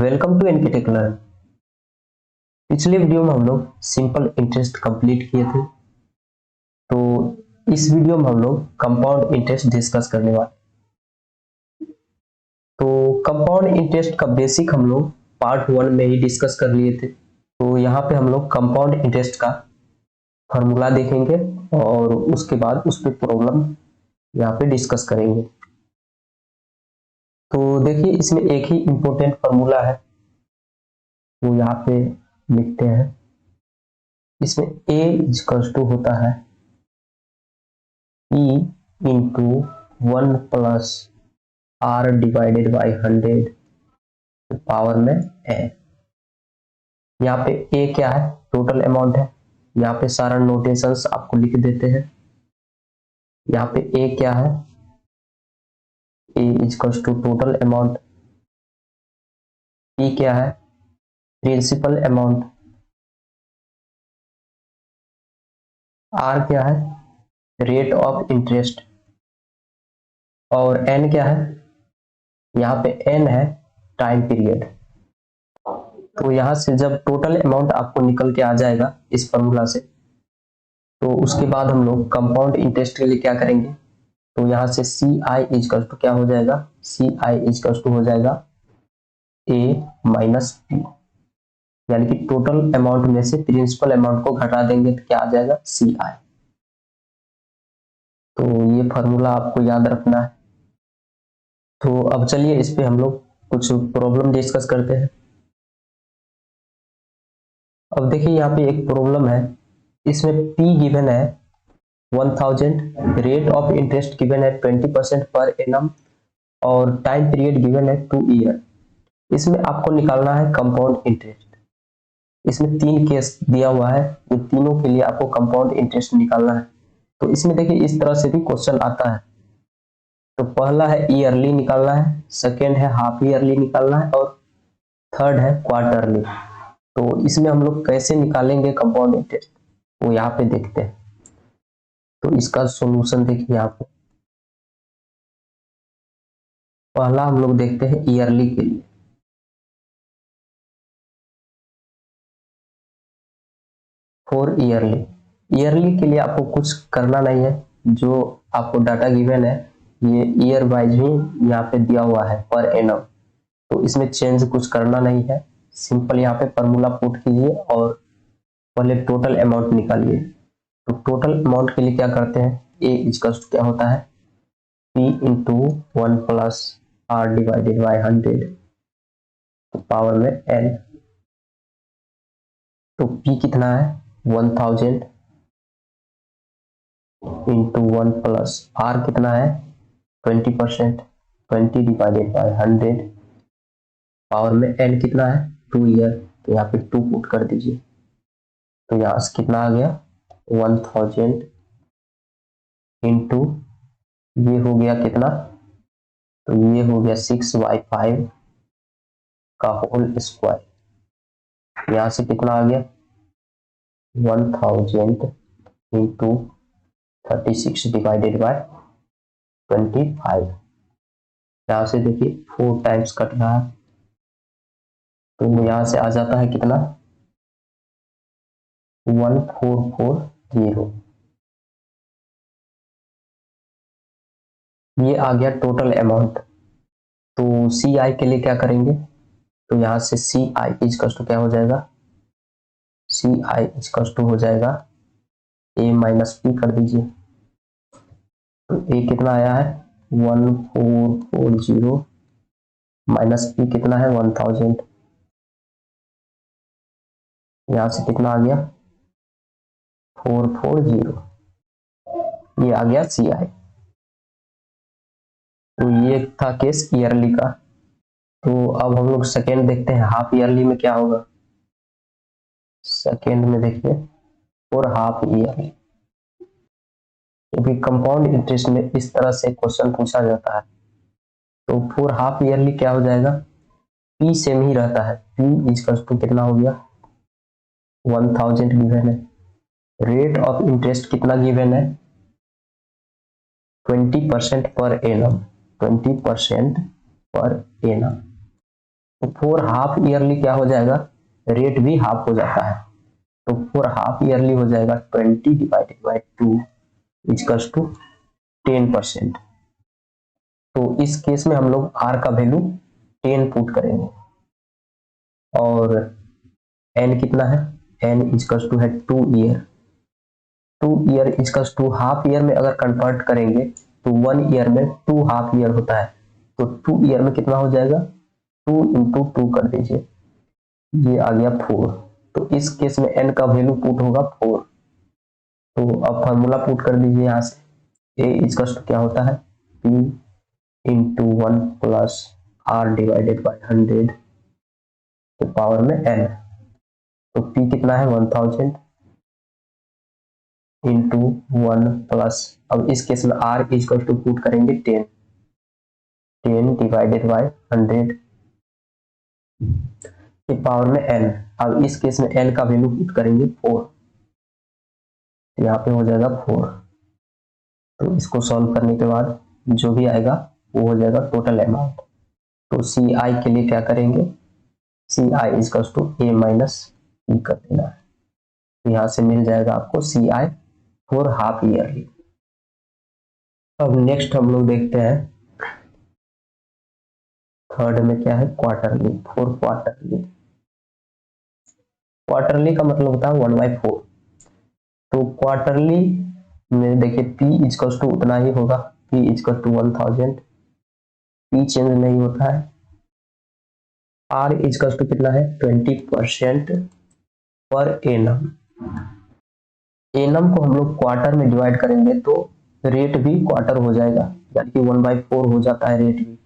Welcome to NK tech learn. पिछले video में हम लोग सिंपल इंटरेस्ट कंप्लीट किए थे, तो इस वीडियो में हम लोग कंपाउंड इंटरेस्ट डिस्कस करने वाले। तो कंपाउंड इंटरेस्ट का बेसिक हम लोग पार्ट 1 में ही डिस्कस कर लिए थे। तो यहाँ पे हम लोग कंपाउंड इंटरेस्ट का फॉर्मूला देखेंगे और उसके बाद उस पर प्रॉब्लम यहाँ पे डिस्कस करेंगे। तो देखिए, इसमें एक ही इंपॉर्टेंट फॉर्मूला है, वो यहाँ पे लिखते हैं। इसमें A इक्वल्स टू होता है E into 1 plus R divided by 100 power में n। यहाँ पे A क्या है? टोटल अमाउंट है। यहाँ पे सारा नोटेशंस आपको लिख देते हैं। यहाँ पे A क्या है? A equals to total amount. P क्या है? Principal amount. R क्या है? Rate of interest. और N क्या है? यहाँ पे N है टाइम पीरियड। तो यहाँ से जब टोटल अमाउंट आपको निकल के आ जाएगा इस फॉर्मूला से, तो उसके बाद हम लोग कंपाउंड इंटरेस्ट के लिए क्या करेंगे? तो यहाँ से CI इक्वल टू क्या हो जाएगा? CI इक्वल टू हो जाएगा A माइनस P, यानी कि टोटल अमाउंट में से प्रिंसिपल अमाउंट को घटा देंगे तो क्या आ जाएगा? CI। तो ये फॉर्मूला आपको याद रखना है। तो अब चलिए इस पे हम लोग कुछ प्रॉब्लम डिस्कस करते हैं। अब देखिए, यहाँ पे एक प्रॉब्लम है, इसमें P गिवन है 1000, रेट ऑफ इंटरेस्ट गिवन है 20% पर एनम और टाइम पीरियड गिवन है 2 ईयर। इसमें आपको निकालना है कंपाउंड इंटरेस्ट। इसमें 3 केस दिया हुआ है, इन तीनों के लिए आपको कंपाउंड इंटरेस्ट निकालना है। तो इसमें देखिए, इस तरह से भी क्वेश्चन आता है। तो पहला है ईयरली निकालना है, सेकेंड है हाफ ईयरली निकालना है और थर्ड है क्वार्टरली। तो इसमें हम लोग कैसे निकालेंगे कंपाउंड इंटरेस्ट, वो यहाँ पे देखते हैं। तो इसका सॉल्यूशन देखिए, यहाँ पे पहला हम लोग देखते हैं ईयरली के लिए। फॉर ईयरली के लिए आपको कुछ करना नहीं है, जो आपको डाटा गिवन है ये ईयर वाइज ही यहाँ पे दिया हुआ है पर एनम। तो इसमें चेंज कुछ करना नहीं है, सिंपल यहाँ पे फॉर्मूला पुट कीजिए और पहले टोटल अमाउंट निकालिए। तो टोटल अमाउंट के लिए क्या करते हैं? A इक्वल्स क्या होता है? P into 1 plus R divided by 100 power में n। तो P कितना है? 1000 इंटू 1 प्लस R कितना है? 20%, 20 डिवाइडेड बाई 100 पावर में n कितना है? 2 ईयर। तो यहाँ पे 2 पुट कर दीजिए। तो यहाँ से कितना आ गया? 1000 इंटू ये हो गया कितना? तो ये हो गया 6/5 का होल स्क्वायर। यहाँ से कितना आ गया? 1000 इंटू 36 डिवाइडेड बाय 25। यहाँ से देखिए 4 टाइम्स कट रहा है, तो यहाँ से आ जाता है कितना? 1440। ये आ गया टोटल अमाउंट। तो CI के लिए क्या करेंगे? तो यहाँ से CI इक्वल टू क्या हो जाएगा? CI इक्वल टू हो जाएगा A माइनस P कर दीजिए। तो A कितना आया है? 1440 माइनस P कितना है? 1000। यहाँ से कितना आ गया? 440। ये आ गया CI। तो ये था केस ईयरली का। तो अब हम लोग सेकेंड देखते हैं, हाफ ईयरली में क्या होगा। सेकेंड में देखिए और हाफ ईयरली, क्योंकि कंपाउंड इंटरेस्ट में इस तरह से क्वेश्चन पूछा जाता है। तो फॉर हाफ ईयरली क्या हो जाएगा? P सेम ही रहता है। P इक्वल टू कितना हो गया? 1000 गिवन है। रेट ऑफ इंटरेस्ट कितना गिवन है? 20% पर एनम, 20% पर एनम। तो फॉर हाफ ईयरली क्या हो जाएगा, रेट भी हाफ हो जाता है। तो फॉर हाफ ईयरली हो जाएगा 20 डिवाइडेड बाई 2 इक्वल्स टू 10%। तो इस केस में हम लोग आर का वैल्यू 10 पुट करेंगे और एन कितना है, एन इक्वल्स टू है 2 year. 2 year equals to half year में अगर कन्वर्ट करेंगे तो 1 ईयर में 2 हाफ ईयर होता है। तो 2 ईयर में कितना हो जाएगा, 2 इंटू 2 कर दीजिए, ये आ गया 4। तो इस केस में एन का वैल्यू पुट होगा 4। तो अब फार्मूला पुट कर दीजिए यहाँ से, ए इक्वल्स टू क्या होता है, P into 1 plus R divided by 100 के पावर में एन। तो पी कितना है 1000 इंटू 1 प्लस, अब इस केस में आर इक्वल टू पुट करेंगे 10 डिवाइडेड बाई 100 के पावर में एन। अब इस केस में एन का वैल्यू पुट करेंगे 4, यहाँ पे हो जाएगा 4। तो इसको सॉल्व करने के बाद जो भी आएगा वो हो जाएगा टोटल अमाउंट। तो सी आई के लिए क्या करेंगे, C I equal to A minus ई कर देना है। तो यहाँ से मिल जाएगा आपको सी आई फॉर हाफ ईयरली। अब नेक्स्ट हम लोग देखते हैं थर्ड में क्या है, क्वार्टरली, फॉर क्वार्टरली। क्वार्टरली का मतलब होता है 1/4। तो क्वार्टरली में देखिए पी इक्वल टू उतना ही होगा, P equal to 1000, P change नहीं होता है। आर इक्वल टू कितना है 20% पर एनम। एनम को हम लोग क्वार्टर में डिवाइड करेंगे तो रेट भी क्वार्टर हो जाएगा, यानी कि 1/4 हो जाता है रेट भी।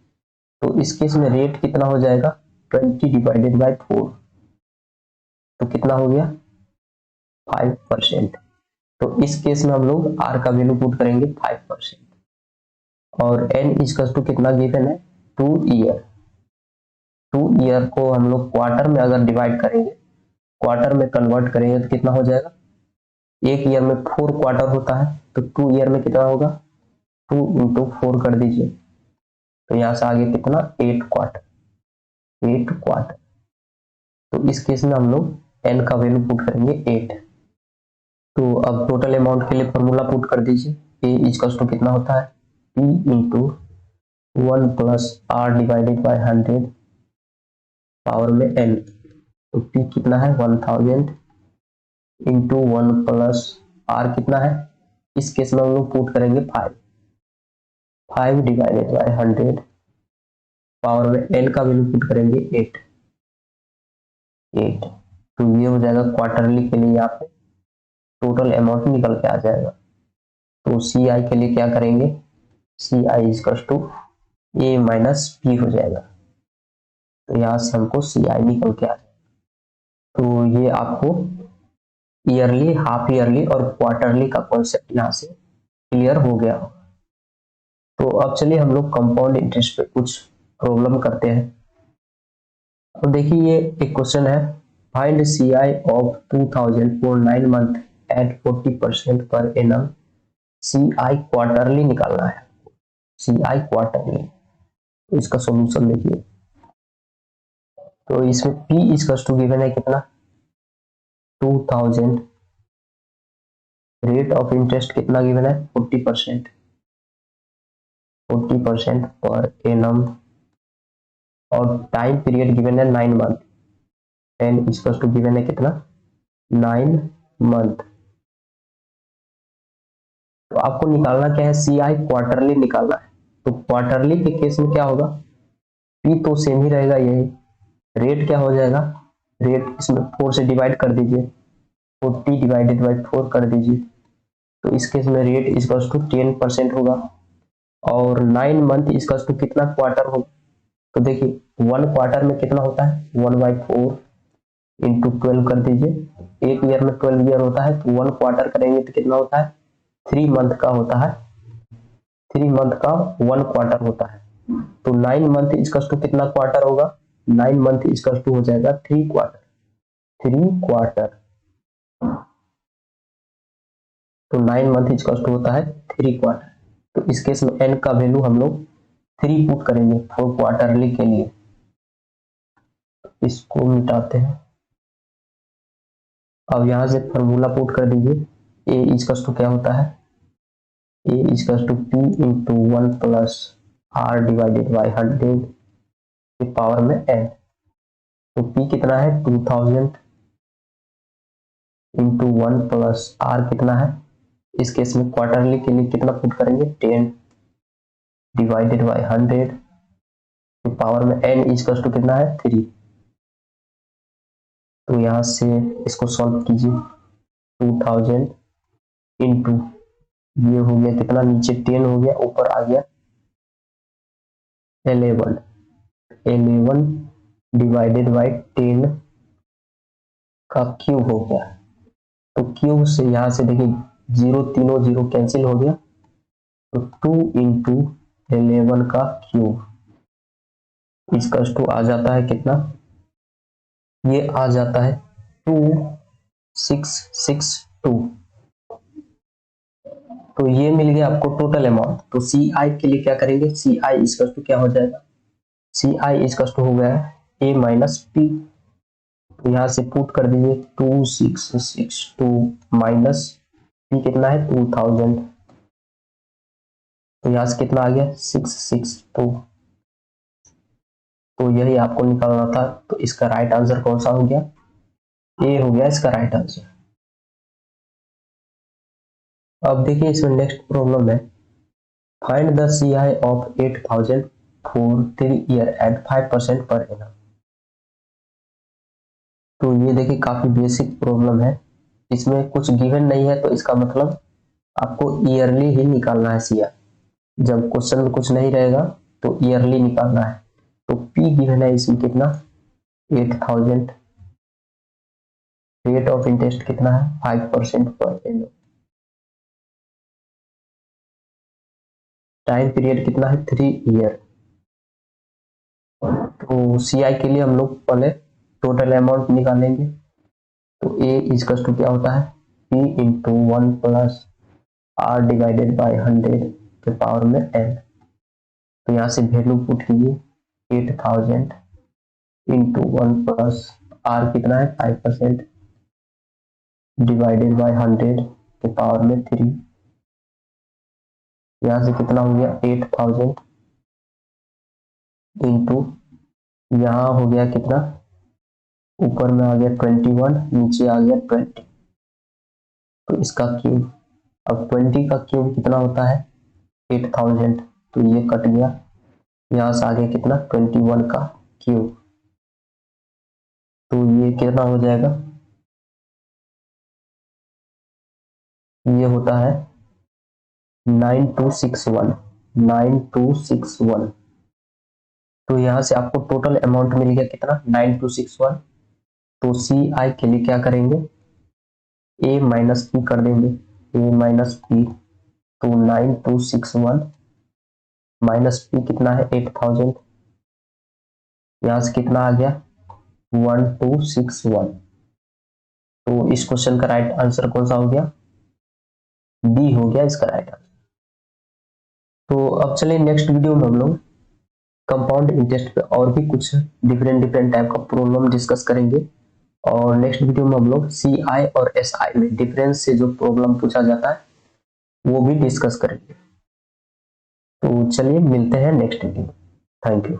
तो इस केस में रेट कितना हो जाएगा 20 डिवाइडेड बाई 4, तो कितना हो गया 5%। तो इस केस में हम लोग आर का वैल्यू पुट करेंगे 5% और एन इक्वल टू कितना गिवन है 2 ईयर। 2 ईयर को हम लोग क्वार्टर में अगर डिवाइड करेंगे, क्वार्टर में कन्वर्ट करेंगे तो कितना हो जाएगा, एक ईयर में 4 क्वार्टर होता है, तो 2 ईयर में कितना होगा 2 इंटू 4 कर दीजिए। तो यहाँ से आगे कितना 8 क्वार्टर, 8 क्वार्टर। तो इस केस में हम लोग एन का वैल्यू पुट करेंगे 8। तो अब टोटल अमाउंट के लिए फॉर्मूला पुट कर दीजिए, ए इक्वल टू कितना होता है P into 1 plus R divided by 100 power में एन। तो पी कितना है 1000 इंटू 1 प्लस आर कितना है, इस केस में हम लोग पुट करेंगे 5 डिवाइडेड बाई 100 पावर में एन का वैल्यू पुट करेंगे 8। तो ये हो जाएगा क्वार्टरली के लिए, यहाँ पे टोटल अमाउंट निकल के आ जाएगा। तो सी आई के लिए क्या करेंगे, C I equal to A minus P हो जाएगा। तो यहाँ से हमको सी आई निकल के आ जाएगा। तो ये आपको ईयरली, हाफ ईयरली और क्वार्टरली का कॉन्सेप्ट यहाँ से क्लियर हो गया होगा। तो अब चलिए हम लोग कंपाउंड इंटरेस्ट पे कुछ प्रॉब्लम करते हैं। तो देखिए ये एक क्वेश्चन है, find C I of 2000 for 9 month at 40% per annum. C I quarterly निकालना है, सी आई क्वार्टरली। तो इसका सॉल्यूशन देखिए, तो इसमें P इक्वल टू गिवन है कितना 2000, रेट ऑफ इंटरेस्ट कितना गिवन है 40%, 40% पर एनम और टाइम पीरियड गिवन है 9 month, N equal to given है कितना 9 मंथ। तो आपको निकालना क्या है, सी आई क्वार्टरली निकालना है। तो क्वार्टरली के केस में क्या होगा, पी तो सेम ही रहेगा, यही रेट क्या हो जाएगा, रेट इसमें 4 से डिवाइड कर दीजिए, 40 डिवाइडेड बाई 4 कर दीजिए। तो इस केस में रेट इक्वल टू 10% होगा और 9 मंथ इक्वल टू कितना क्वार्टर होगा। तो देखिए 1 क्वार्टर में कितना होता है 1/4 इंटू 12 कर दीजिए, एक ईयर में 12 ईयर होता है, तो 1 क्वार्टर करेंगे तो कितना होता है 3 मंथ का होता है, 3 मंथ का 1 क्वार्टर होता है। तो 9 मंथ इक्वल टू कितना क्वार्टर होगा, 9 मंथ इक्वल टू हो जाएगा 3 क्वार्टर, 3 क्वार्टर। तो 9 मंथ इक्वल टू होता है 3 क्वार्टर। तो इस केस में एन का वैल्यू हम लोग 3 पुट करेंगे फॉर क्वार्टरली के लिए। इसको मिटाते हैं। अब यहां से फॉर्मूला पुट कर दीजिए। ए इक्वल्स टू क्या होता है, A equals to P into 1 plus R divided by 100 के पावर में एन। तो पी कितना है 2000 इंटू 1 प्लस आर कितना है, इस केस में क्वार्टरली के लिए कितना पुट करेंगे 10 डिवाइडेड बाई 100 के पावर में एन इक्वल्स टू कितना है 3। तो यहां से इसको सॉल्व कीजिए। 2000 इंटू ये हो गया कितना, नीचे 10 हो गया, ऊपर आ गया 11 डिवाइडेड बाई 10 का क्यूब हो गया। तो क्यूब से यहां से देखिए जीरो, तीनों जीरो कैंसिल हो गया, तो 2 इंटू 11 का क्यूब इसका टू आ जाता है कितना, ये आ जाता है 2662। तो ये मिल गया आपको टोटल अमाउंट। तो सी आई के लिए क्या करेंगे, सी आई इसका टू क्या हो जाएगा, सी आई इसका टू हो गया ए माइनस पी। तो यहां से पुट कर दीजिए 2662 माइनस पी कितना है 2000। तो यहां से कितना आ गया 662। तो यही आपको निकालना था। तो इसका राइट आंसर कौन सा हो गया, ए हो गया इसका राइट आंसर। अब देखिए इसमें नेक्स्ट प्रॉब्लम है, find the CI of 8000 for 3 year at 5% per annum. तो ये देखिए काफी बेसिक प्रॉब्लम है, इसमें कुछ गिवन नहीं है, तो इसका मतलब आपको ईयरली ही निकालना है सीआई। जब क्वेश्चन में कुछ नहीं रहेगा तो ईयरली निकालना है। तो पी गिवन है इसमें कितना 8000, रेट ऑफ इंटरेस्ट कितना है 5% पर एनम, टाइम पीरियड कितना है 3 ईयर। तो सीआई के लिए हम लोग पहले टोटल अमाउंट निकालेंगे। तो ए इक्वल्स टू क्या होता है P into 1 plus R divided by 100 के पावर में एन। तो यहाँ से वैल्यू पुट कीजिए 8000 इंटू 1 प्लस आर कितना है 5% डिवाइडेड बाई 100 के पावर में 3। यहाँ से कितना हो गया 8000 इंटू यहाँ हो गया कितना, ऊपर में आ गया 21, नीचे आ गया 20। तो इसका क्यूब, अब 20 का क्यूब कितना होता है 8000, तो ये कट गया, यहाँ से आ गया कितना 21 का क्यूब। तो ये कितना हो जाएगा, ये होता है 9261। तो यहाँ से आपको टोटल अमाउंट मिल गया कितना 9261। तो सी आई के लिए क्या करेंगे, ए माइनस पी कर देंगे, ए माइनस पी। तो 9261 माइनस पी कितना है 8000, यहाँ से कितना आ गया 1261। तो इस क्वेश्चन का राइट आंसर कौन सा हो गया, बी हो गया इसका राइट आंसर। तो अब चलिए नेक्स्ट वीडियो में हम लोग कंपाउंड इंटरेस्ट पे और भी कुछ डिफरेंट टाइप का प्रॉब्लम डिस्कस करेंगे। और नेक्स्ट वीडियो में हम लोग सी आई और एस आई में डिफरेंस से जो प्रॉब्लम पूछा जाता है वो भी डिस्कस करेंगे। तो चलिए मिलते हैं नेक्स्ट वीडियो। Thank you.